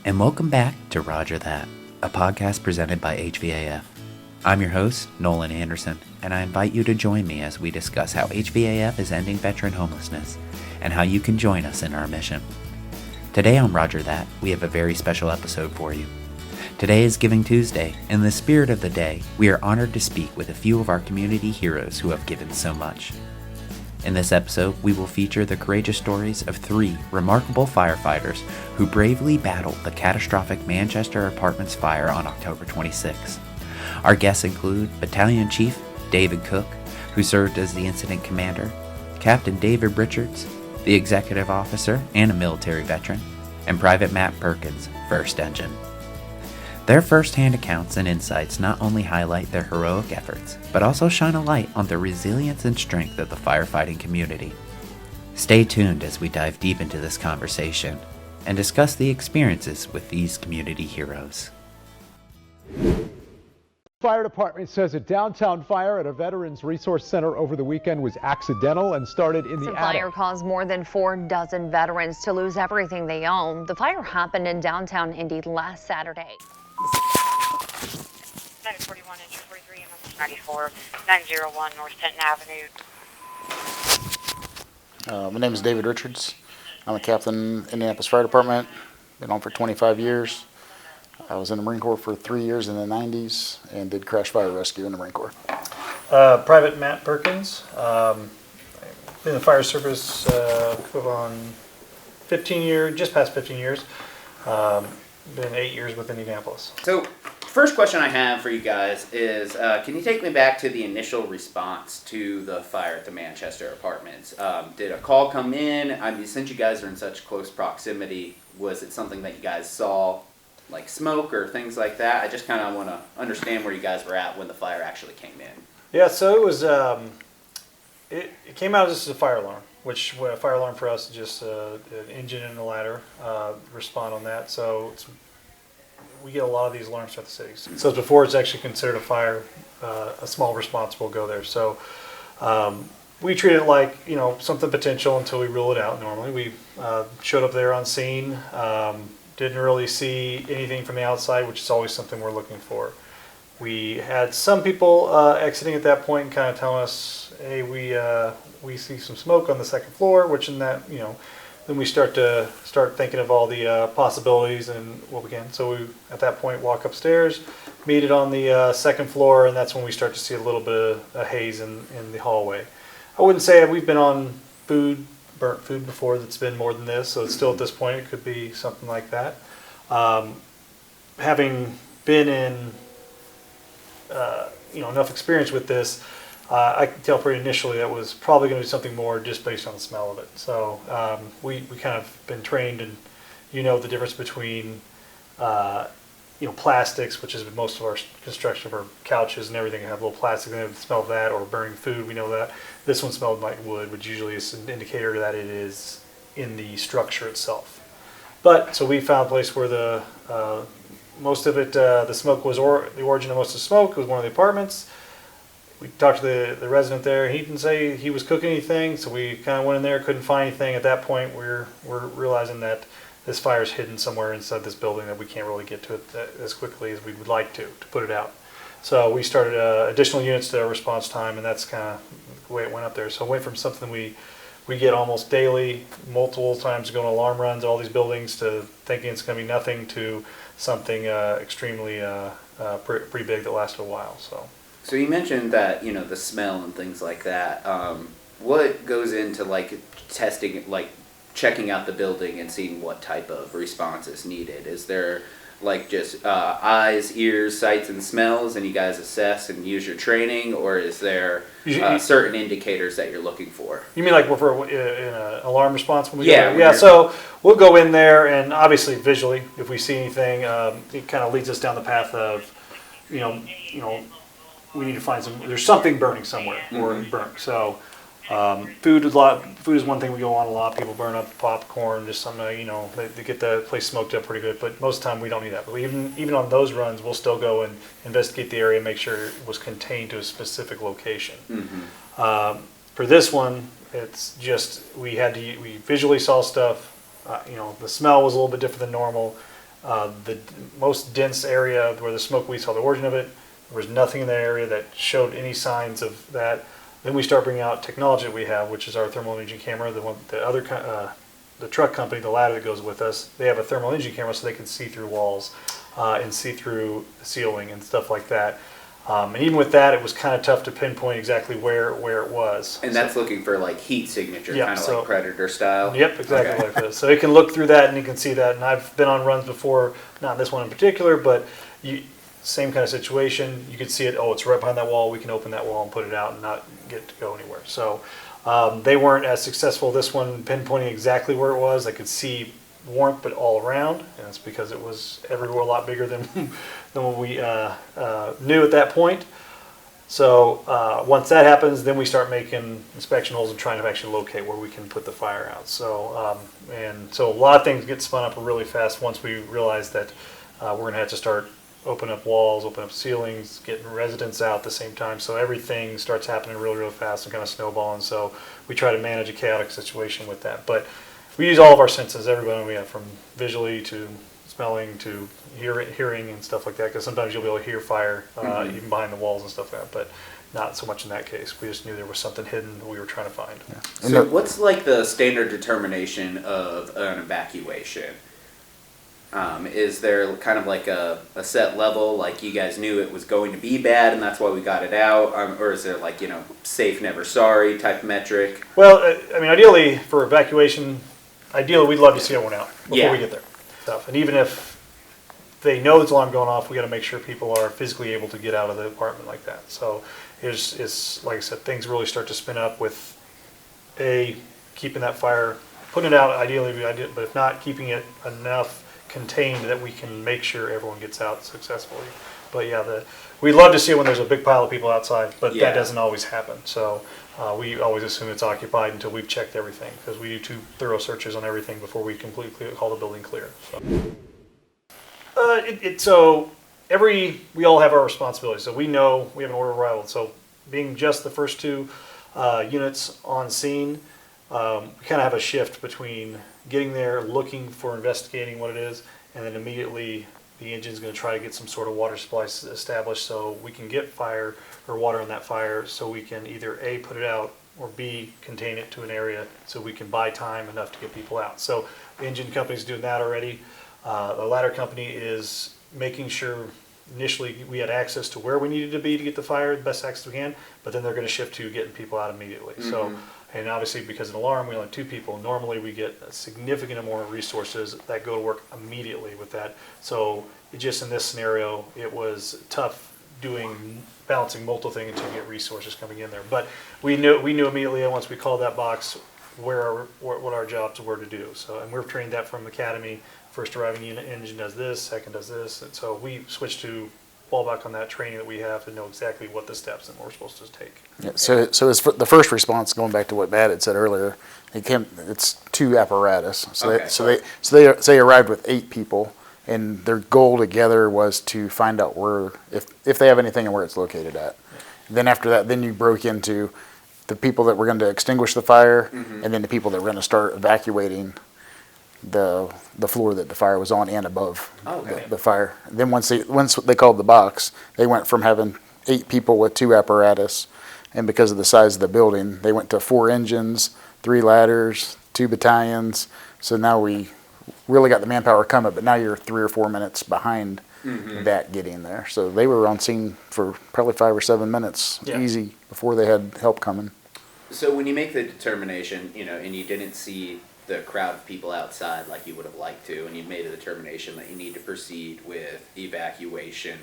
And welcome back to Roger That, a podcast presented by HVAF. I'm your host, Nolan Anderson, and I invite you to join me as we discuss how HVAF is ending veteran homelessness and how you can join us in our mission. Today on Roger That, we have a very special episode for you. Today is Giving Tuesday. In the spirit of the day, we are honored to speak with a few of our community heroes who have given so much. In this episode, we will feature the courageous stories of 3 remarkable firefighters who bravely battled the catastrophic Manchester Apartments fire on October 26. Our guests include Battalion Chief Dave Cook, who served as the incident commander, Captain David Richards, the executive officer and a military veteran, and Private Matt Perkins, 1st Engine. Their first-hand accounts and insights not only highlight their heroic efforts, but also shine a light on the resilience and strength of the firefighting community. Stay tuned as we dive deep into this conversation and discuss the experiences with these community heroes. Fire department says a downtown fire at a Veterans Resource Center over the weekend was accidental and started in the attic. The fire caused more than 4 dozen veterans to lose everything they own. The fire happened in downtown Indy last Saturday. 941 inch 43 MS 94 901 North Tenton Avenue. My name is David Richards. I'm a captain in the Indianapolis Fire Department. Been on for 25 years. I was in the Marine Corps for 3 years in the 90s and did crash fire rescue in the Marine Corps. Private Matt Perkins. Been in the fire service on 15 years, just past 15 years. Been 8 years with Indianapolis. So, first question I have for you guys is, can you take me back to the initial response to the fire at the Manchester Apartments? Did a call come in? I mean, since you guys are in such close proximity, was it something that you guys saw, like smoke or things like that? I just kind of want to understand where you guys were at when the fire actually came in. Yeah, so it was, it came out just as a fire alarm, which a fire alarm for us is just an engine and a ladder respond on that. So we get a lot of these alarms throughout the cities. So before it's actually considered a fire, a small response will go there. So we treat it like, something potential until we rule it out. Normally we showed up there on scene, didn't really see anything from the outside, which is always something we're looking for. We had some people exiting at that point and kind of telling us, hey, we see some smoke on the 2nd floor, which in that, then we start thinking of all the possibilities and what we can. So we, at that point, walk upstairs, meet it on the 2nd floor, and that's when we start to see a little bit of a haze in the hallway. I wouldn't say we've been on burnt food before that's been more than this, so it's still at this point, it could be something like that. Having been in, enough experience with this, I could tell pretty initially that was probably going to be something more just based on the smell of it. So we kind of been trained, and the difference between plastics, which is most of our construction of our couches and everything have a little plastic in it, the smell of that, or burning food. We know that this one smelled like wood, which usually is an indicator that it is in the structure itself. But so we found a place where the most of it, the smoke was, the origin of most of the smoke was one of the apartments. We talked to the resident there. He didn't say he was cooking anything, so we kind of went in there, couldn't find anything. At that point, we're realizing that this fire is hidden somewhere inside this building, that we can't really get to it as quickly as we would like to put it out. So we started additional units to our response time, and that's kind of the way it went up there. So it went from something we get almost daily, multiple times going alarm runs at all these buildings, to thinking it's going to be nothing, to something extremely pretty big that lasted a while. So you mentioned that, the smell and things like that. What goes into testing, checking out the building and seeing what type of response is needed? Is there just eyes, ears, sights, and smells, and you guys assess and use your training, or is there certain indicators that you're looking for? You mean for an alarm response when we go there? Yeah, so we'll go in there, and obviously visually, if we see anything, it kind of leads us down the path of, we need to find there's something burning somewhere, or burnt. So food is one thing we go on a lot. People burn up popcorn, just something, they get the place smoked up pretty good. But most of the time we don't need that. But even on those runs, we'll still go and investigate the area and make sure it was contained to a specific location. Mm-hmm. For this one, it's just we visually saw stuff. The smell was a little bit different than normal. The most dense area where the smoke, we saw the origin of it. There was nothing in that area that showed any signs of that. Then we start bringing out technology that we have, which is our thermal imaging camera. The truck company, the ladder that goes with us, they have a thermal imaging camera so they can see through walls and see through the ceiling and stuff like that. And even with that, it was kind of tough to pinpoint exactly where it was. And that's looking for like heat signature, Yeah, kind of so- like Predator style. Yep, exactly Okay. like this. So it can look through that and you can see that. And I've been on runs before, not this one in particular, but same kind of situation. You can see it, oh, it's right behind that wall. We can open that wall and put it out and not get to go anywhere. So they weren't as successful this one, pinpointing exactly where it was. I could see warmth, but all around. And it's because it was everywhere a lot bigger than, than what we knew at that point. So once that happens, then we start making inspection holes and trying to actually locate where we can put the fire out. So and so a lot of things get spun up really fast once we realize that we're going to have to start open up walls, open up ceilings, getting residents out at the same time. So everything starts happening really, really fast and kind of snowballing. So we try to manage a chaotic situation with that. But we use all of our senses, everybody we have, from visually to smelling to hearing and stuff like that. Because sometimes you'll be able to hear fire even behind the walls and stuff like that. But not so much in that case. We just knew there was something hidden that we were trying to find. Yeah. So what's like the standard determination of an evacuation? Is there kind of like a set level, like you guys knew it was going to be bad and that's why we got it out? Or is there like, safe, never sorry type metric? Well, I mean, ideally for evacuation, we'd love to see everyone out before we get there. And even if they know there's an alarm going off, we got to make sure people are physically able to get out of the apartment like that. So it's like I said, things really start to spin up with keeping that fire, putting it out ideally, but if not, keeping it enough contained that we can make sure everyone gets out successfully. But yeah, we love to see it when there's a big pile of people outside, but that doesn't always happen. So we always assume it's occupied until we've checked everything, because we do 2 thorough searches on everything before we completely call the building clear. So we all have our responsibilities. So we know we have an order of arrival. So being just the first 2 units on scene, we kind of have a shift between getting there, looking for investigating what it is, and then immediately the engine's going to try to get some sort of water supply established so we can get fire or water on that fire, so we can either A, put it out, or B, contain it to an area so we can buy time enough to get people out. So the engine company's doing that already. The ladder company is making sure initially we had access to where we needed to be to get the fire, the best access we can, but then they're going to shift to getting people out immediately. So. And obviously, because of an alarm, we only have 2 people. Normally, we get a significant amount of resources that go to work immediately with that. So, just in this scenario, it was tough balancing multiple things until you get resources coming in there. But we knew immediately once we called that box what our jobs were to do. So, and we're trained that from Academy. First arriving unit engine does this, second does this, and so we switched to fall back on that training that we have to know exactly what the steps and what we're supposed to take. Yeah, so it's the first response, going back to what Matt had said earlier, it's 2 apparatus. So they arrived with 8 people, and their goal together was to find out where, if they have anything and where it's located at. Yeah. Then after that, then you broke into the people that were going to extinguish the fire, and then the people that were going to start evacuating the floor that the fire was on and above the fire. Then once they called the box, they went from having 8 people with 2 apparatus, and because of the size of the building, they went to 4 engines, 3 ladders, 2 battalions. So now we really got the manpower coming, but now you're 3 or 4 minutes behind that getting there. So they were on scene for probably 5 or 7 minutes easy before they had help coming. So when you make the determination, and you didn't see the crowd of people outside like you would have liked to, and you made a determination that you need to proceed with evacuation,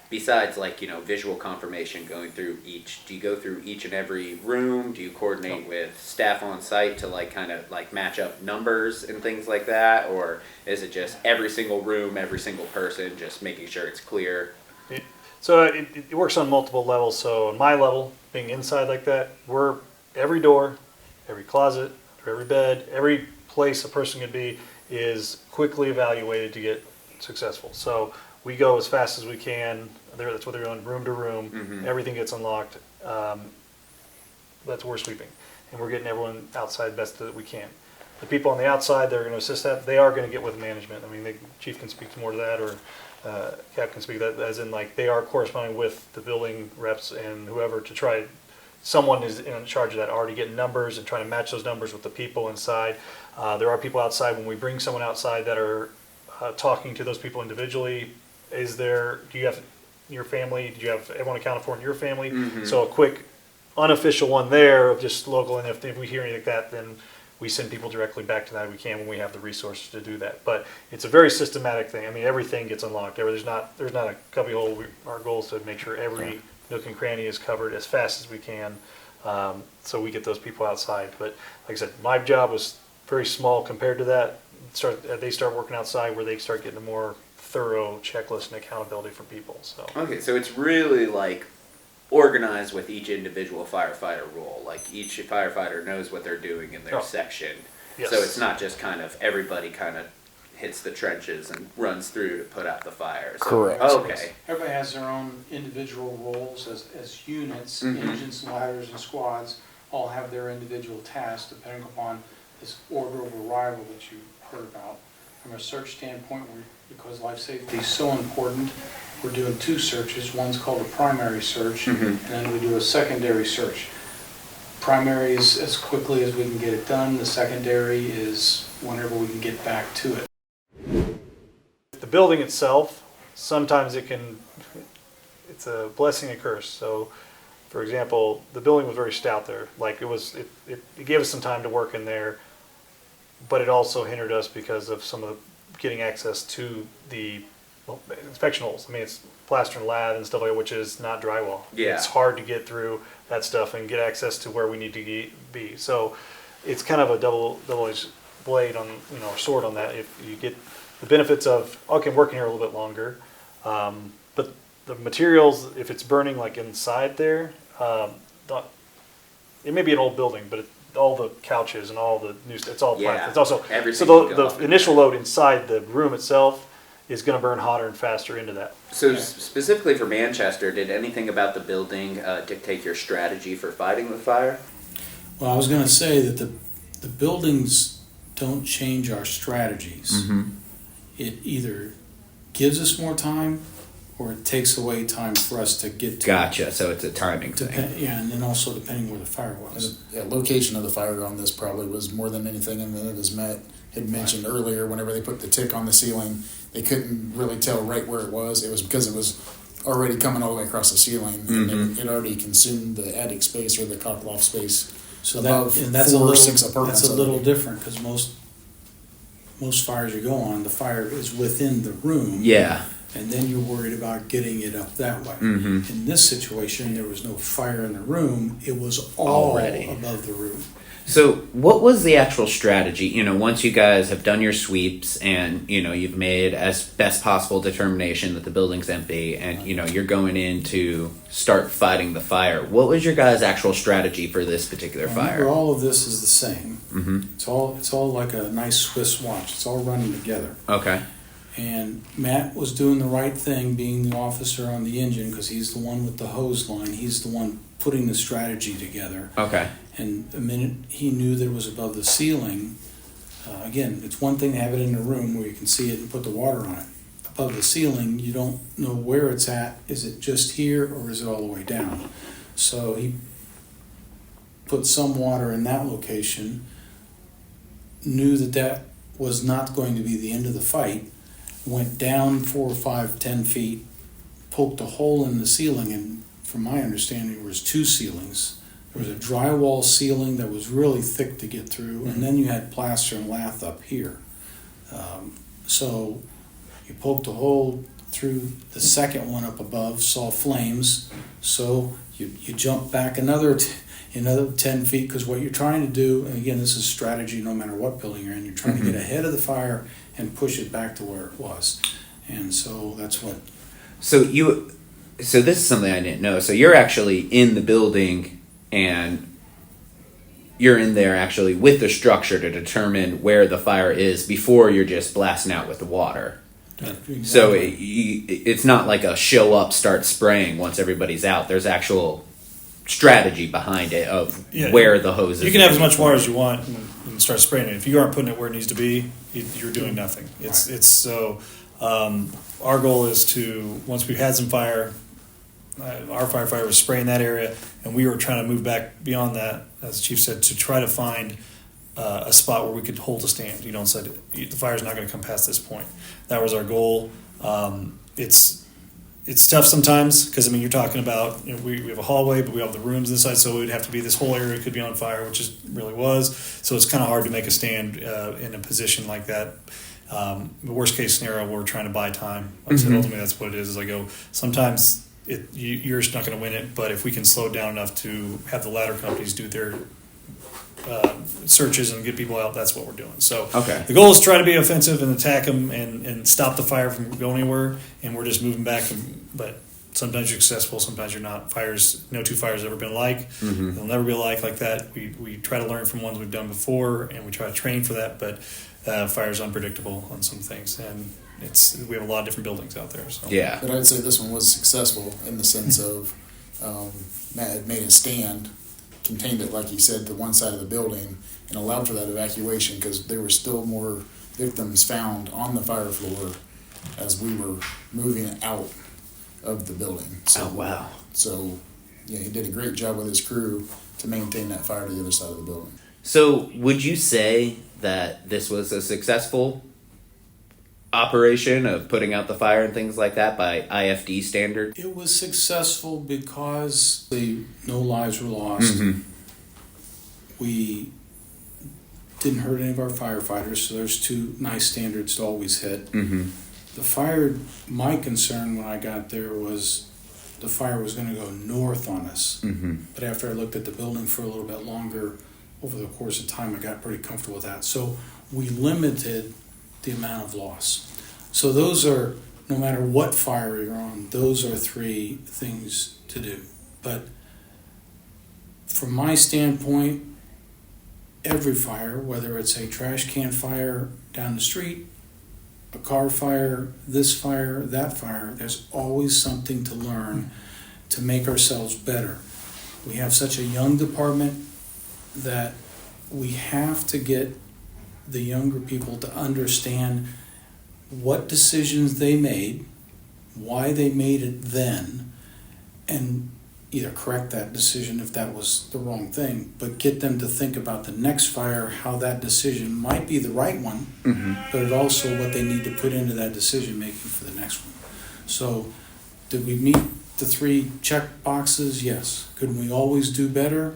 besides visual confirmation going through do you go through each and every room? Do you coordinate with staff on site to kind of match up numbers and things like that? Or is it just every single room, every single person, just making sure it's clear? So it works on multiple levels. So on my level, being inside like that, we're every door, every closet, every bed, every place a person could be is quickly evaluated to get successful. So we go as fast as we can. That's what they're doing, room to room. Everything gets unlocked. That's what we're sweeping. And we're getting everyone outside best that we can. the people on the outside that are going to assist that, they are going to get with management. I mean, the chief can speak more to that, or Cap can speak to that, as in like they are corresponding with the building reps and whoever to try. Someone is in charge of that, already getting numbers and trying to match those numbers with the people inside. There are people outside. When we bring someone outside that are talking to those people individually, do you have your family? Did you have everyone accounted for in your family? So a quick unofficial one there of just local, and if we hear anything like that, then we send people directly back to that if we can when we have the resources to do that. But it's a very systematic thing. I mean, everything gets unlocked. There's not a cubbyhole. Our goal is to make sure every nook and cranny is covered as fast as we can, so we get those people outside. But like I said, my job was very small compared to that. They start working outside where they start getting a more thorough checklist and accountability for people. So Okay, so it's really like organized with each individual firefighter role. Like each firefighter knows what they're doing in their section. Yes. So it's not just kind of everybody kind of hits the trenches and runs through to put out the fires. Correct. Okay. Everybody has their own individual roles as units, engines, ladders, and squads all have their individual tasks depending upon this order of arrival that you heard about. From a search standpoint, because life safety is so important, we're doing 2 searches. One's called a primary search, and then we do a secondary search. Primary is as quickly as we can get it done. The secondary is whenever we can get back to it. the building itself, sometimes it's a blessing and a curse. So, for example, the building was very stout there. Like it gave us some time to work in there, but it also hindered us because of some of the getting access to the inspection holes. I mean, it's plaster and lath and stuff like that, which is not drywall. Yeah. It's hard to get through that stuff and get access to where we need to be. So it's kind of a double-edged blade on, or sword on that. If you get the benefits of, okay, I'm working here a little bit longer, but the materials, if it's burning like inside there, it may be an old building, but all the couches and all the new, it's all plastic. It's also, everything so will go the initial load inside the room itself is going to burn hotter and faster into that. So specifically for Manchester, did anything about the building dictate your strategy for fighting the fire? Well, I was going to say that the buildings don't change our strategies. Mm-hmm. It either gives us more time or it takes away time for us to get to. Gotcha. So it's a timing thing. Yeah, and then also depending where the fire was. Yeah, location of the fire on this probably was more than anything, and then as Matt had mentioned earlier, whenever they put the tick on the ceiling, they couldn't really tell right where it was. It was because it was already coming all the way across the ceiling, and it already consumed the attic space or the cock loft space. So above that's 4 a or little, 6 apartments. that's a little different because most fires you go on, the fire is within the room. Yeah. And then you're worried about getting it up that way. Mm-hmm. In this situation, there was no fire in the room. It was all Already above the room. So what was the actual strategy? Once you guys have done your sweeps and, you've made as best possible determination that the building's empty and, you're going in to start fighting the fire. What was your guys' actual strategy for this particular fire? Remember, all of this is the same. Mm-hmm. It's all like a nice Swiss watch. It's all running together. Okay. And Matt was doing the right thing, being the officer on the engine, because he's the one with the hose line. He's the one putting the strategy together. Okay. And the minute he knew that it was above the ceiling, again, it's one thing to have it in a room where you can see it and put the water on it. Above the ceiling, you don't know where it's at. Is it just here or is it all the way down? So he put some water in that location, knew that was not going to be the end of the fight, went down 4, 5, 10 feet, poked a hole in the ceiling, and from my understanding, there was 2 ceilings. There was a drywall ceiling that was really thick to get through, and then you had plaster and lath up here. So you poked a hole through the second one up above, saw flames, so you jump back another 10 feet, because what you're trying to do, and again, this is strategy no matter what building you're in, you're trying to get ahead of the fire and push it back to where it was. And so that's what... So this is something I didn't know. So you're actually in the building and you're in there actually with the structure to determine where the fire is before you're just blasting out with the water. Exactly. So it's not like a show up, start spraying once everybody's out. There's actual strategy behind it of Yeah, where the hoses. You can have as much water as you want and start spraying it. If you aren't putting it where it needs to be, you're doing nothing. It's so. Our goal is to, once we've had some fire, our firefighter was spraying that area, and we were trying to move back beyond that, as the chief said, to try to find a spot where we could hold a stand. Said the fire's not going to come past this point. That was our goal. It's tough sometimes because you're talking about we have a hallway, but we have the rooms inside, so it would have to be this whole area could be on fire, which it really was. So it's kind of hard to make a stand in a position like that. The worst case scenario, we're trying to buy time. Like I said, ultimately that's what it is. I go sometimes you're just not going to win it, but if we can slow it down enough to have the ladder companies do their searches and get people out, that's what we're doing. So the goal is to try to be offensive and attack them and stop the fire from going anywhere, and we're just moving back. But sometimes you're successful, sometimes you're not. No two fires have ever been alike. They'll never be alike like that. We try to learn from ones we've done before, and we try to train for that, but fire is unpredictable on some things, and we have a lot of different buildings out there. So. Yeah. But I'd say this one was successful in the sense of Matt had made a stand, contained it, like he said, to one side of the building, and allowed for that evacuation because there were still more victims found on the fire floor as we were moving out of the building. So, Oh, wow. So, yeah, he did a great job with his crew to maintain that fire to the other side of the building. So would you say that this was a successful operation of putting out the fire and things like that by IFD standard? It was successful because no lives were lost. We didn't hurt any of our firefighters, so there's two nice standards to always hit. The fire, my concern when I got there was the fire was going to go north on us. But after I looked at the building for a little bit longer, over the course of time, I got pretty comfortable with that. So we limited the amount of loss. So those are, no matter what fire you're on, those are three things to do. But from my standpoint, every fire, whether it's a trash can fire down the street, a car fire, this fire, that fire, there's always something to learn to make ourselves better. We have such a young department that we have to get the younger people to understand what decisions they made, why they made it then, and either correct that decision if that was the wrong thing, but get them to think about the next fire, how that decision might be the right one, but also what they need to put into that decision making for the next one. So did we meet the three check boxes? Yes. Could we always do better?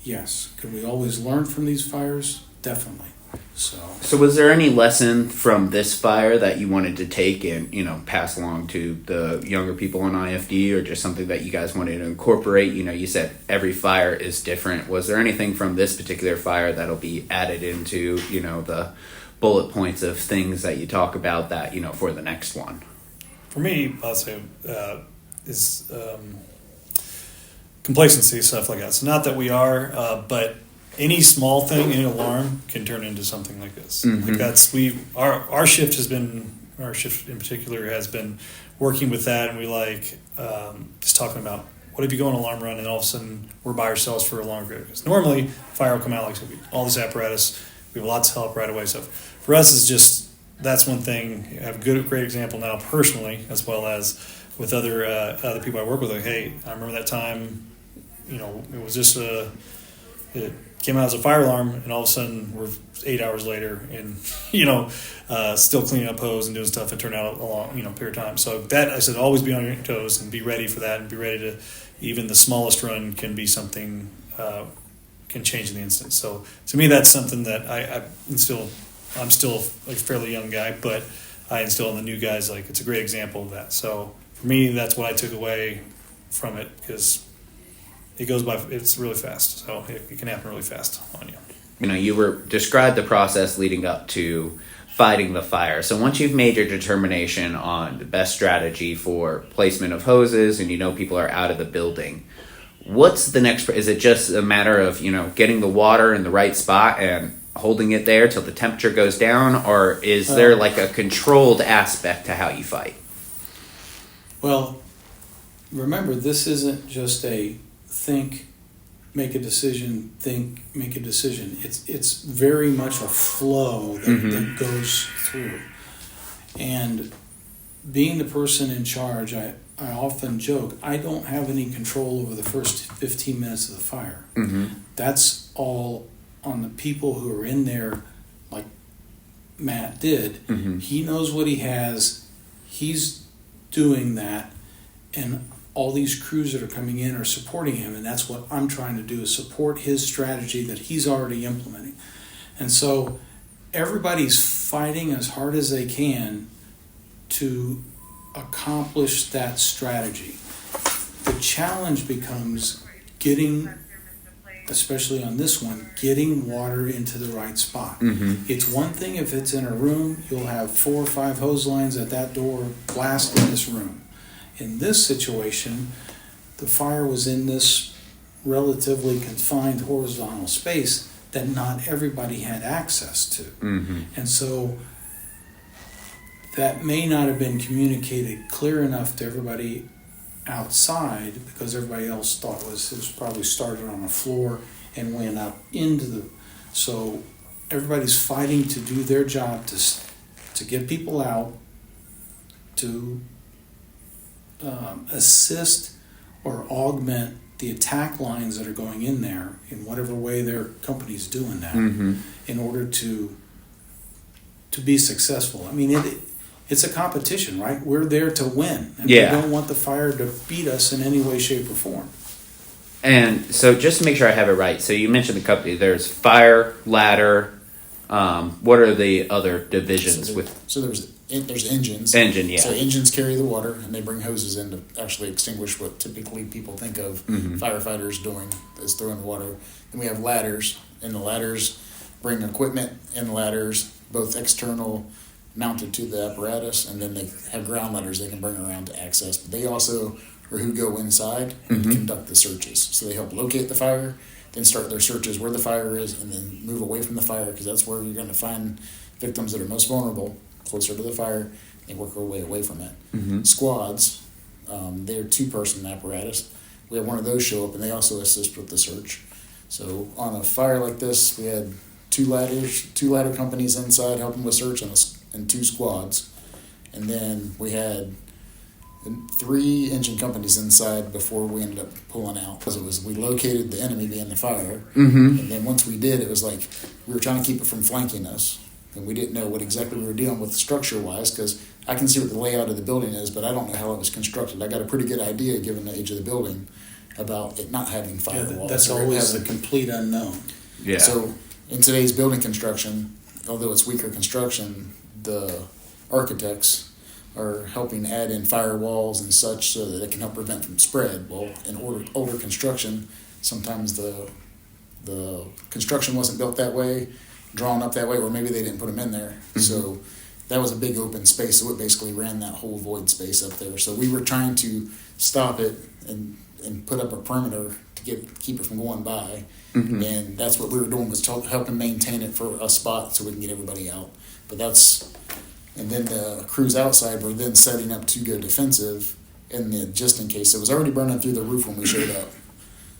Yes. Could we always learn from these fires? Definitely. So was there any lesson from this fire that you wanted to take and, pass along to the younger people in IFD, or just something that you guys wanted to incorporate? You said every fire is different. Was there anything from this particular fire that'll be added into, the bullet points of things that you talk about that, for the next one? For me, I'll say is complacency, stuff like that. So not that we are, but any small thing, any alarm can turn into something like this. Like our shift in particular has been working with that, and we just talking about what if you go on an alarm run and all of a sudden we're by ourselves for a long period. Because normally fire will come out all this apparatus, we have lots of help right away. So for us, it's just that's one thing. I have a great example now personally, as well as with other people I work with. Like, hey, I remember that time. It was just it came out as a fire alarm, and all of a sudden we're 8 hours later and still cleaning up hose and doing stuff that turned out a long period of time. So that, I said, always be on your toes and be ready for that, and be ready to, even the smallest run can be something can change in the instant. So to me, that's something that I'm still like a fairly young guy, but I instill in the new guys, like, it's a great example of that. So for me, that's what I took away from it, because it goes by, it's really fast. So it can happen really fast on you. You described the process leading up to fighting the fire. So once you've made your determination on the best strategy for placement of hoses, and people are out of the building, what's the next? Is it just a matter of getting the water in the right spot and holding it there till the temperature goes down, or is there like a controlled aspect to how you fight? Well, remember, this isn't just a think make a decision, think, make a decision. It's very much a flow that goes through. And being the person in charge, I often joke, I don't have any control over the first 15 minutes of the fire. That's all on the people who are in there, like Matt did. He knows what he has. He's doing that. And all these crews that are coming in are supporting him. And that's what I'm trying to do, is support his strategy that he's already implementing. And so everybody's fighting as hard as they can to accomplish that strategy. The challenge becomes getting, especially on this one, getting water into the right spot. It's one thing if it's in a room, you'll have 4 or 5 hose lines at that door blasting this room. In this situation, the fire was in this relatively confined horizontal space that not everybody had access to. And so that may not have been communicated clear enough to everybody outside, because everybody else thought it was probably started on a floor and went up into the. So everybody's fighting to do their job to get people out, to assist or augment the attack lines that are going in there in whatever way their company's doing that, in order to be successful. I mean, it's a competition, right? We're there to win, and we don't want the fire to beat us in any way, shape, or form. And so just to make sure I have it right, so you mentioned the company. There's fire, ladder. What are the other divisions So there's engines. Engine, yeah. So engines carry the water, and they bring hoses in to actually extinguish what typically people think of firefighters doing, is throwing water. Then we have ladders, and the ladders bring equipment and ladders, both external, mounted to the apparatus, and then they have ground ladders they can bring around to access. But they also are who go inside and conduct the searches. So they help locate the fire, then start their searches where the fire is, and then move away from the fire, because that's where you're going to find victims that are most vulnerable, closer to the fire. They work their way away from it. Squads, they're 2-person apparatus. We have one of those show up, and they also assist with the search. So on a fire like this, we had 2 ladder companies inside helping with search, and 2 squads. And then we had 3 engine companies inside before we ended up pulling out, because we located the enemy being the fire. And then once we did, it was like we were trying to keep it from flanking us, and we didn't know what exactly we were dealing with structure wise, because I can see what the layout of the building is, but I don't know how it was constructed. I got a pretty good idea, given the age of the building, about it not having firewalls. That's always the complete unknown. So in today's building construction, although it's weaker construction, the architects are helping add in firewalls and such so that it can help prevent from spread. Well, in older construction, sometimes the construction wasn't built that way, drawn up that way, or maybe they didn't put them in there. So that was a big open space, so it basically ran that whole void space up there. So we were trying to stop it and put up a perimeter to keep it from going by. And that's what we were doing, was helping maintain it for a spot so we can get everybody out. But and then the crews outside were then setting up to go defensive, just in case. It was already burning through the roof when we showed up.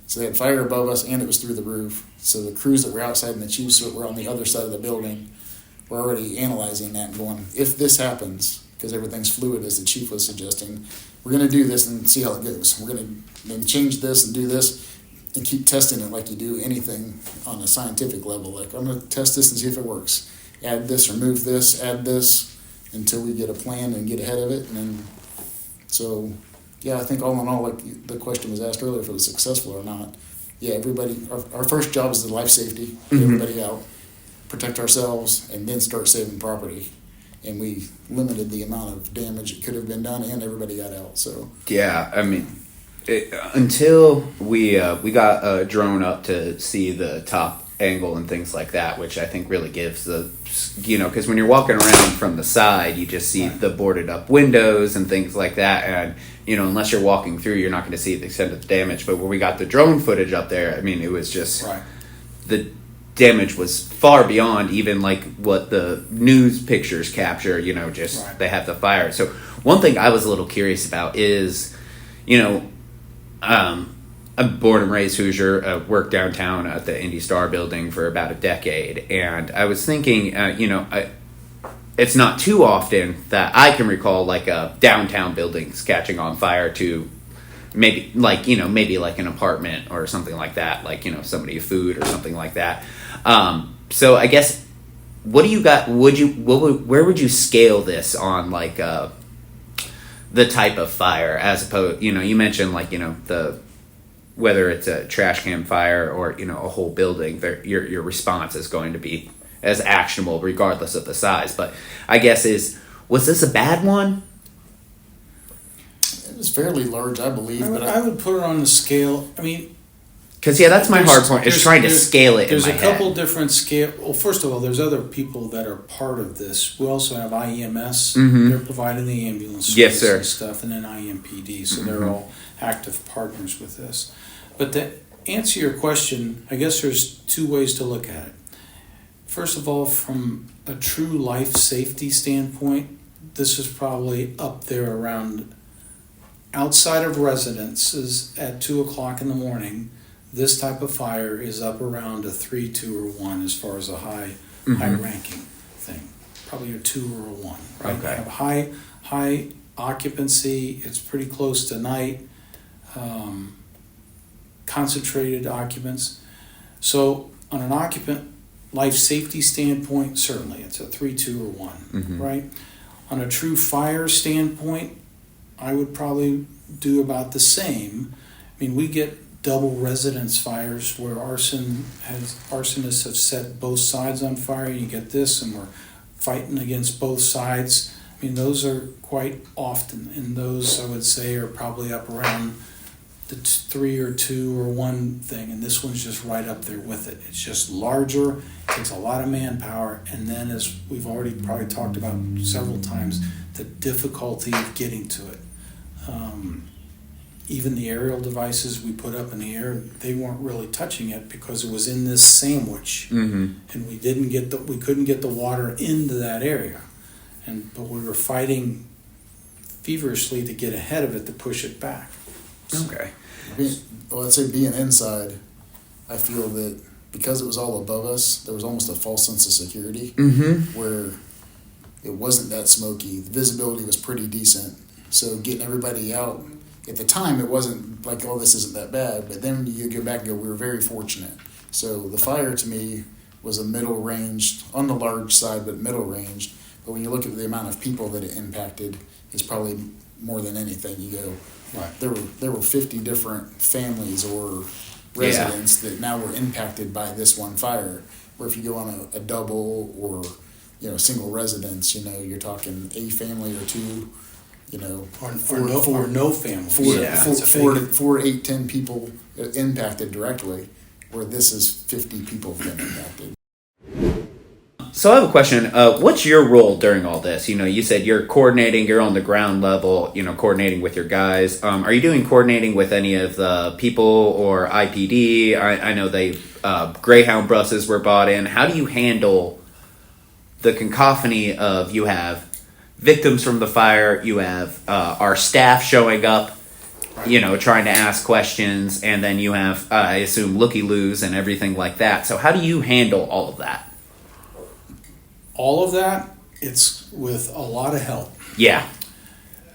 So they had fire above us, and it was through the roof. So the crews that were outside and the chiefs that were on the other side of the building were already analyzing that and going, if this happens, because everything's fluid, as the chief was suggesting, we're going to do this and see how it goes. We're going to then change this and do this and keep testing it like you do anything on a scientific level. Like, I'm going to test this and see if it works. Add this, remove this, add this, until we get a plan and get ahead of it. And then, so, yeah, I think all in all, like the question was asked earlier, if it was successful or not. Yeah, everybody, our first job is the life safety, get everybody out, protect ourselves, and then start saving property. And we limited the amount of damage that could have been done, and everybody got out. So yeah, I mean, until we got a drone up to see the top angle and things like that, which I think really gives because when you're walking around from the side, you just see the boarded up windows and things like that, and unless you're walking through, you're not going to see the extent of the damage. But when we got the drone footage up there, I mean, it was just the damage was far beyond even like what the news pictures capture. They have the fire. So one thing I was a little curious about is, I'm born and raised Hoosier, worked downtown at the Indy Star building for about a decade. And I was thinking, it's not too often that I can recall like a downtown buildings catching on fire to maybe like an apartment or something like that, like, somebody food or something like that. So I guess, what do you got? Where would you scale this on, like, the type of fire, as opposed, you mentioned like, whether it's a trash can fire or, a whole building, your response is going to be as actionable regardless of the size. But I guess was this a bad one? It was fairly large, I believe. I would put it on the scale. I mean, because that's my hard point, is trying to scale it in my head. There's a couple different scale. Well, first of all, there's other people that are part of this. We also have IEMS. Mm-hmm. They're providing the ambulance Yes, service sir. and stuff, and then IMPD. So they're all active partners with this. But to answer your question, I guess there's two ways to look at it. First of all, from a true life safety standpoint, this is probably up there around, outside of residences at 2 o'clock in the morning. This type of fire is up around a 3, 2, or 1 as far as a high ranking thing. Probably a 2 or a 1. Right? Okay. You have high occupancy. It's pretty close to night. Concentrated occupants. So on an occupant life safety standpoint, certainly it's a 3, 2, or 1. Right? On a true fire standpoint, I would probably do about the same. I mean, we get double residence fires where arsonists have set both sides on fire, and you get this, and we're fighting against both sides. I mean, those are quite often, and those I would say are probably up around the 3 or 2 or 1 thing, and this one's just right up there with it. It's just larger, takes a lot of manpower, and then, as we've already probably talked about several times, the difficulty of getting to it. Even the aerial devices we put up in the air, they weren't really touching it because it was in this sandwich, and we couldn't get the water into that area, but we were fighting feverishly to get ahead of it to push it back. Okay. I'd say being inside, I feel that because it was all above us, there was almost a false sense of security, where it wasn't that smoky. The visibility was pretty decent, so getting everybody out. At the time, it wasn't like, oh, this isn't that bad. But then you go back and go, we were very fortunate. So the fire, to me, was a middle range, on the large side, but middle range. But when you look at the amount of people that it impacted, it's probably more than anything. You go, right. There were 50 different families or residents that now were impacted by this one fire. Where if you go on a double or single residence, you're talking a family or two. Or no family. 4 to 8, 10 people impacted directly, where this is 50 people have been impacted. So I have a question. What's your role during all this? You said you're coordinating, you're on the ground level, coordinating with your guys. Are you doing coordinating with any of the people or IPD? I know Greyhound buses were bought in. How do you handle the cacophony of, you have victims from the fire, you have our staff showing up, trying to ask questions, and then you have, I assume, looky-loos and everything like that. So how do you handle all of that? All of that, it's with a lot of help. Yeah.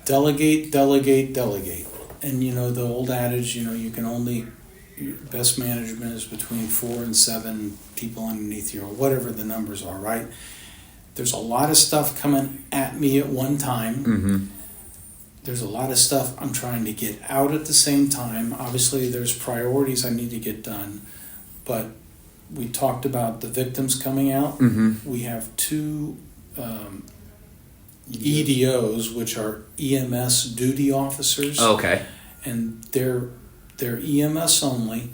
Delegate. And the old adage, you can only, best management is between 4 and 7 people underneath you, or whatever the numbers are, right? There's a lot of stuff coming at me at one time. There's a lot of stuff I'm trying to get out at the same time. Obviously, there's priorities I need to get done. But we talked about the victims coming out. We have 2 EDOs, which are EMS duty officers. Okay. And they're EMS only.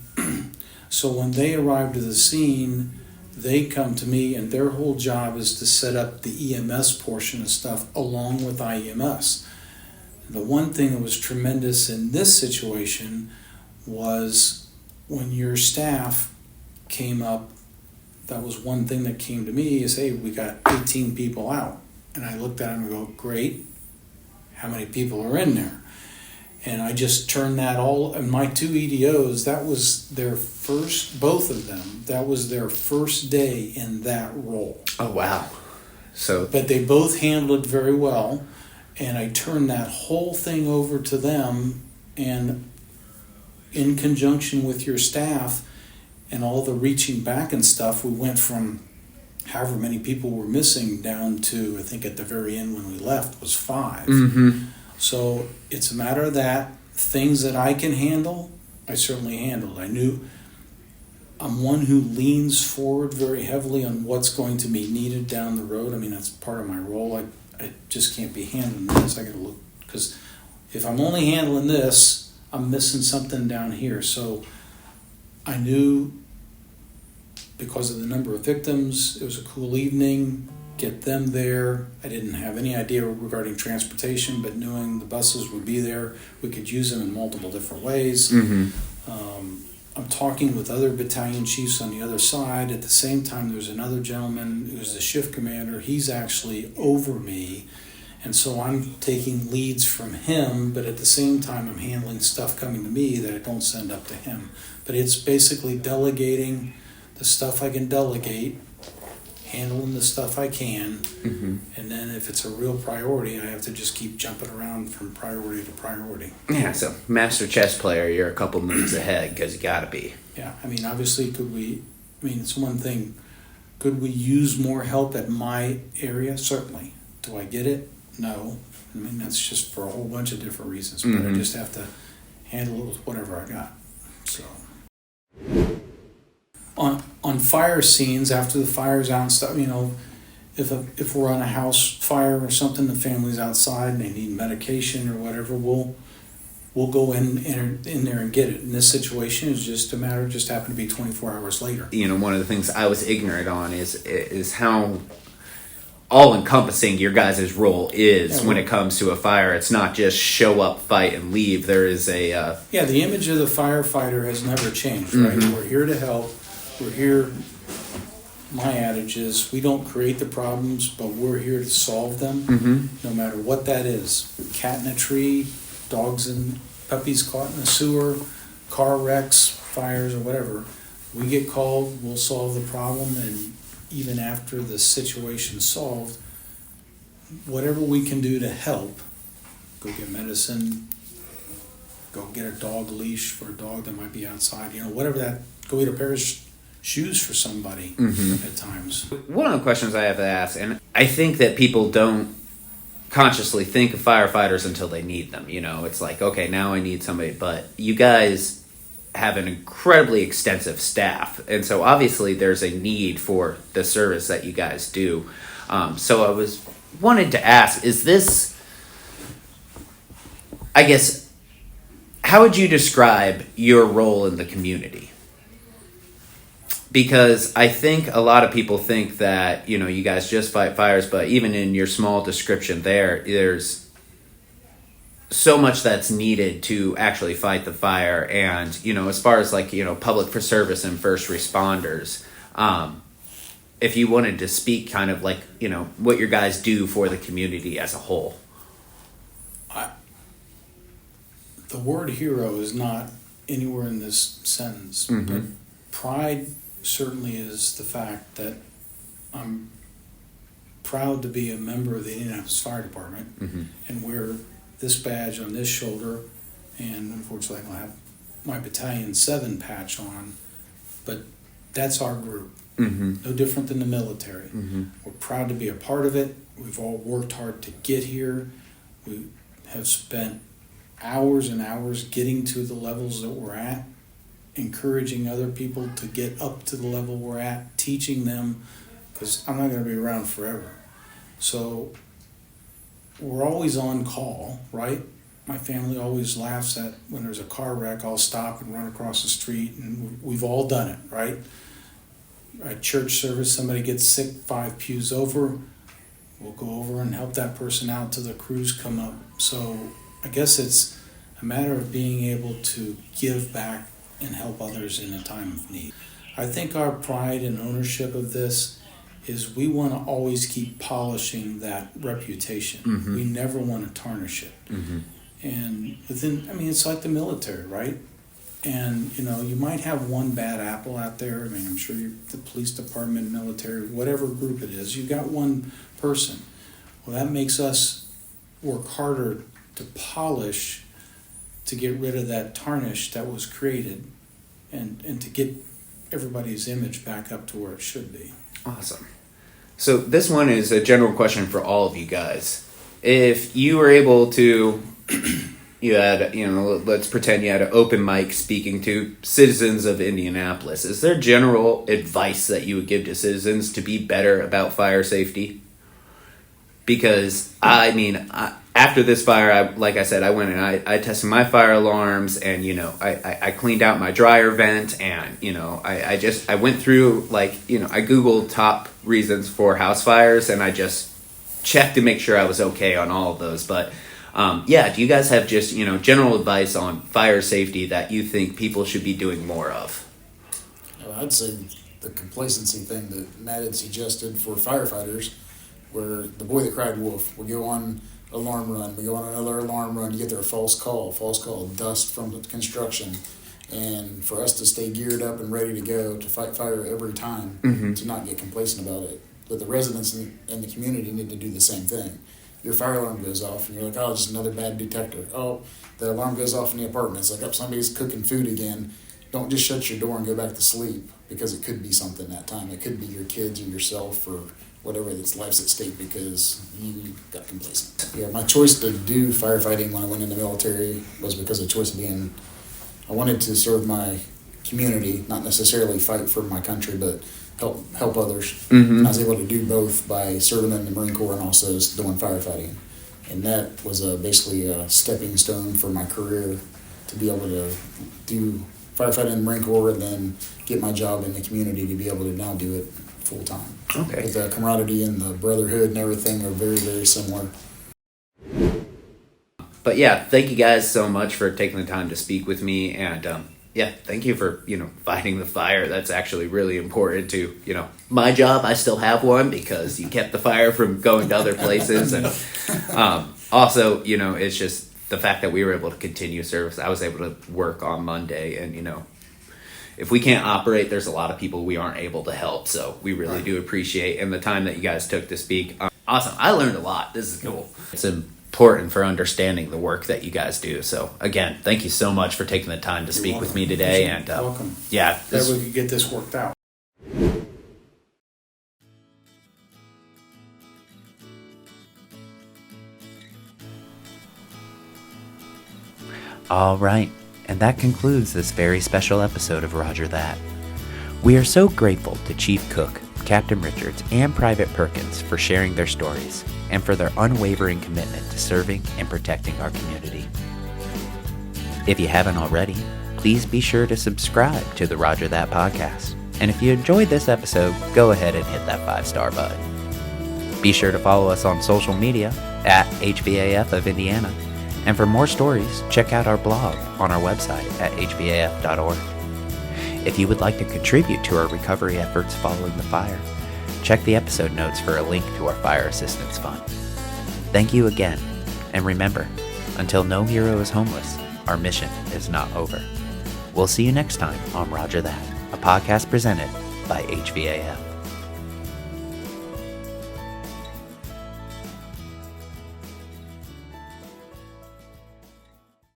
So when they arrive to the scene, they come to me, and their whole job is to set up the EMS portion of stuff along with IEMS. The one thing that was tremendous in this situation was when your staff came up, that was one thing that came to me is, hey, we got 18 people out. And I looked at them and go, great, how many people are in there? And I just turned that all, and my 2 EDOs, that was their first, both of them, that was their first day in that role. Oh, wow. So, But they both handled it very well, and I turned that whole thing over to them, and in conjunction with your staff and all the reaching back and stuff, we went from however many people were missing down to, I think at the very end when we left, was 5. mm-hmm. So it's a matter of that. Things that I can handle, I certainly handled. I knew I'm one who leans forward very heavily on what's going to be needed down the road. I mean, that's part of my role. I just can't be handling this. I got to look, because if I'm only handling this, I'm missing something down here. So I knew, because of the number of victims, it was a cool evening, get them there. I didn't have any idea regarding transportation, but knowing the buses would be there, we could use them in multiple different ways. Mm-hmm. I'm talking with other battalion chiefs on the other side. At the same time, there's another gentleman who's the shift commander. He's actually over me. And so I'm taking leads from him, but at the same time, I'm handling stuff coming to me that I don't send up to him. But it's basically delegating the stuff I can delegate, handling the stuff I can, Mm-hmm. and then if it's a real priority, I have to just keep jumping around from priority to priority. Yeah, so master chess player, you're a couple moves ahead because you got to be. Yeah, I mean, obviously, it's one thing, could we use more help at my area? Certainly. Do I get it? No. I mean, that's just for a whole bunch of different reasons, but I just have to handle it with whatever I got. So. On fire scenes, after the fire's out and stuff, if we're on a house fire or something, the family's outside and they need medication or whatever, we'll go in there and get it. In this situation, it's just a matter of just happened to be 24 hours later. One of the things I was ignorant on is how all-encompassing your guys' role is when it comes to a fire. It's not just show up, fight, and leave. There is a... the image of the firefighter has never changed, right? We're here to help. We're here, my adage is, we don't create the problems, but we're here to solve them, no matter what that is. Cat in a tree, dogs and puppies caught in a sewer, car wrecks, fires, or whatever. We get called, we'll solve the problem, and even after the situation's solved, whatever we can do to help, go get medicine, go get a dog leash for a dog that might be outside, whatever that, go get a pair of shoes for somebody at times. One of the questions I have to ask, and I think that people don't consciously think of firefighters until they need them. It's like, okay, now I need somebody, but you guys have an incredibly extensive staff, and so obviously there's a need for the service that you guys do. So I wanted to ask, is this, I guess, how would you describe your role in the community? Because I think a lot of people think that, you guys just fight fires, but even in your small description there's so much that's needed to actually fight the fire. And, as far as public for service and first responders, if you wanted to speak kind of what your guys do for the community as a whole. The word hero is not anywhere in this sentence, but pride certainly is the fact that I'm proud to be a member of the Indianapolis Fire Department and wear this badge on this shoulder, and unfortunately I don't have my Battalion 7 patch on, but that's our group. No different than the military. We're proud to be a part of it. We've all worked hard to get here. We have spent hours and hours getting to the levels that we're at, encouraging other people to get up to the level we're at, teaching them, because I'm not going to be around forever. So we're always on call, right? My family always laughs at when there's a car wreck, I'll stop and run across the street, and we've all done it, right? At church service, somebody gets sick 5 pews over, we'll go over and help that person out till the crews come up. So I guess it's a matter of being able to give back and help others in a time of need. I think our pride and ownership of this is we want to always keep polishing that reputation. We never want to tarnish it. And it's like the military, right? And, you might have one bad apple out there. I mean, I'm sure the police department, military, whatever group it is, you got one person. Well, that makes us work harder to polish, to get rid of that tarnish that was created, and to get everybody's image back up to where it should be. Awesome. So this one is a general question for all of you guys. If you were able to, let's pretend you had an open mic speaking to citizens of Indianapolis, is there general advice that you would give to citizens to be better about fire safety? Because, after this fire, like I said, I went and I tested my fire alarms, and, I cleaned out my dryer vent, and, I went through, I Googled top reasons for house fires, and I just checked to make sure I was okay on all of those. But, do you guys have just, general advice on fire safety that you think people should be doing more of? I'd say the complacency thing that Matt had suggested for firefighters, where the boy that cried wolf, we go on alarm run, we go on another alarm run, you get their false call, dust from the construction. And for us to stay geared up and ready to go to fight fire every time, to not get complacent about it. But the residents in the community need to do the same thing. Your fire alarm goes off, and you're like, oh, just another bad detector. Oh, the alarm goes off in the apartment. It's like, oh, somebody's cooking food again. Don't just shut your door and go back to sleep, because it could be something that time. It could be your kids or yourself or whatever that's life's at stake because you got complacent. Yeah, my choice to do firefighting when I went in the military was because of choice of I wanted to serve my community, not necessarily fight for my country, but help others. And I was able to do both by serving in the Marine Corps and also doing firefighting. And that was basically a stepping stone for my career to be able to do firefighting in the Marine Corps and then get my job in the community to be able to now do it full time. Okay. But the camaraderie and the brotherhood and everything are very, very similar. But yeah, thank you guys so much for taking the time to speak with me, and thank you for fighting the fire. That's actually really important to my job. I still have one because you kept the fire from going to other places, and also it's just the fact that we were able to continue service. I was able to work on Monday, and if we can't operate, there's a lot of people we aren't able to help. So we really do appreciate and the time that you guys took to speak. Awesome. I learned a lot. This is cool. It's important for understanding the work that you guys do. So again, thank you so much for taking the time to speak with me today. And welcome. Yeah, that we could get this worked out. All right. And that concludes this very special episode of Roger That. We are so grateful to Chief Cook, Captain Richards, and Private Perkins for sharing their stories and for their unwavering commitment to serving and protecting our community. If you haven't already, please be sure to subscribe to the Roger That podcast. And if you enjoyed this episode, go ahead and hit that 5-star button. Be sure to follow us on social media at HVAF of Indiana. And for more stories, check out our blog on our website at hvaf.org. If you would like to contribute to our recovery efforts following the fire, check the episode notes for a link to our Fire Assistance Fund. Thank you again, and remember, until no hero is homeless, our mission is not over. We'll see you next time on Roger That, a podcast presented by HVAF.